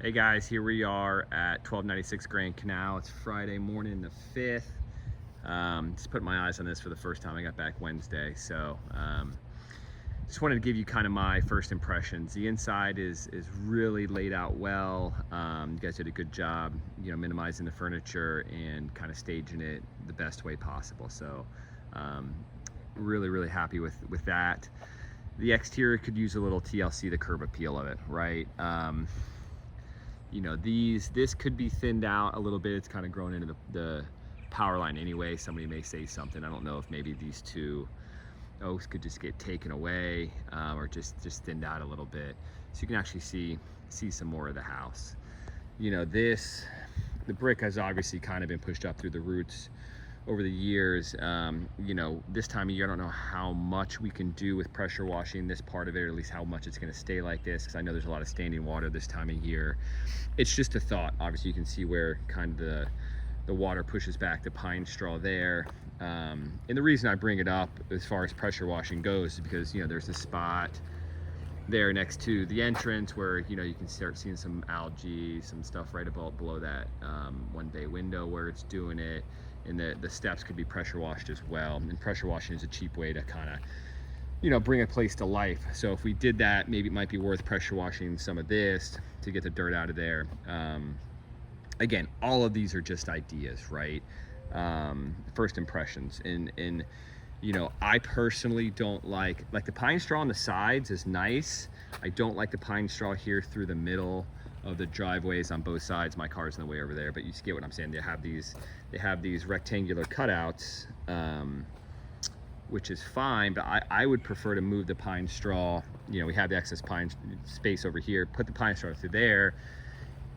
Hey guys, here we are at 1296 Grand Canal. It's Friday morning the 5th. Just put my eyes on this for the first time. I got back Wednesday, so just wanted to give you kind of my first impressions. The inside is really laid out well. You guys did a good job, minimizing the furniture and kind of staging it the best way possible. So really happy with that. The exterior could use a little TLC, the curb appeal of it, right? This could be thinned out a little bit. It's kind of grown into the power line anyway. Somebody may say something. I don't know if maybe these two oaks could just get taken away or just thinned out a little bit, so you can actually see some more of the house. The brick has obviously kind of been pushed up through the roots over the years. This time of year, I don't know how much we can do with pressure washing this part of it, or at least how much it's going to stay like this, because I know there's a lot of standing water this time of year. It's just a thought. Obviously you can see where kind of the water pushes back the pine straw there. And the reason I bring it up as far as pressure washing goes is because there's a spot there next to the entrance where you can start seeing some algae, some stuff right about below that one bay window where it's doing it. And the steps could be pressure washed as well. And pressure washing is a cheap way to kind of, bring a place to life. So if we did that, maybe it might be worth pressure washing some of this to get the dirt out of there. Again, all of these are just ideas, right? First impressions. And I personally don't like the pine straw on the sides is nice. I don't like the pine straw here through the middle of the driveways on both sides. My car's in the way over there, but you get what I'm saying. They have these rectangular cutouts, which is fine, but I would prefer to move the pine straw. We have the excess pine space over here, put the pine straw through there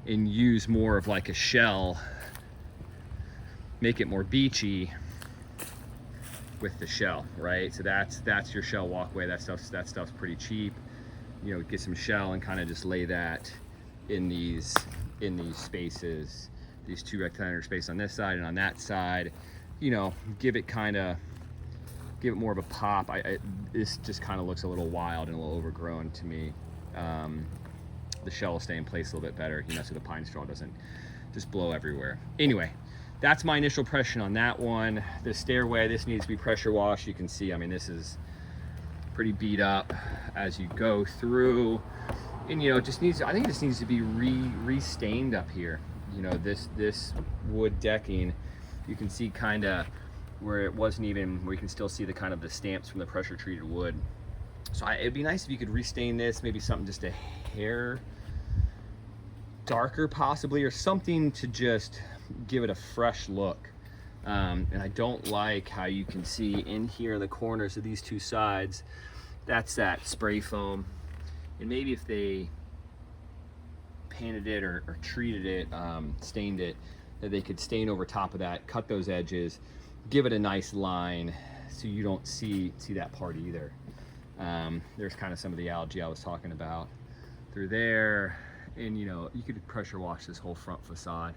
and use more of like a shell, make it more beachy with the shell, right? So that's your shell walkway. That stuff's pretty cheap. Get some shell and kind of just lay that in these spaces, these two rectangular spaces on this side and on that side. Give it more of a pop. This just kind of looks a little wild and a little overgrown to me. The shell will stay in place a little bit better, so the pine straw doesn't just blow everywhere. Anyway, that's my initial impression on that one. The stairway, this needs to be pressure washed. You can see, this is pretty beat up as you go through. And I think this needs to be re-stained up here. This wood decking, you can see kind of where it wasn't even, where you can still see the kind of the stamps from the pressure treated wood. So it'd be nice if you could restain this, maybe something just a hair darker possibly, or something to just give it a fresh look. And I don't like how you can see in here the corners of these two sides, that's that spray foam. And maybe if they painted it or treated it, stained it, that they could stain over top of that, cut those edges, give it a nice line so you don't see that part either. There's kind of some of the algae I was talking about through there. And you could pressure wash this whole front facade.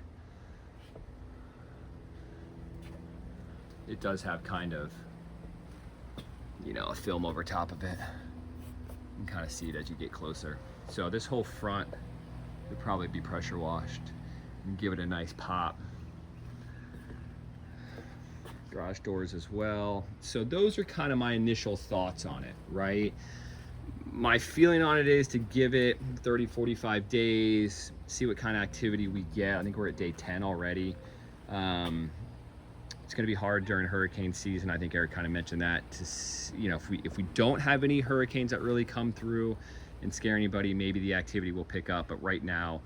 It does have kind of, a film over top of it. You can kind of see it as you get closer. So this whole front would probably be pressure washed and give it a nice pop. Garage doors as well. So those are kind of my initial thoughts on it, right? My feeling on it is to give it 30-45 days, see what kind of activity we get. I think we're at day 10 already. It's going to be hard during hurricane season. I think Eric kind of mentioned that. If we don't have any hurricanes that really come through and scare anybody, maybe the activity will pick up. But right now,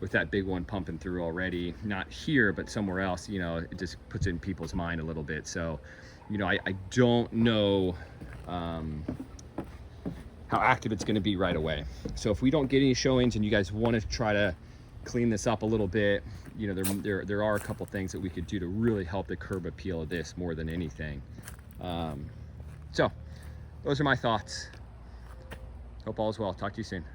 with that big one pumping through already, not here but somewhere else, it just puts it in people's mind a little bit. So, I don't know how active it's going to be right away. So if we don't get any showings and you guys want to try to clean this up a little bit, there are a couple things that we could do to really help the curb appeal of this more than anything. So those are my thoughts. Hope all is well. Talk to you soon.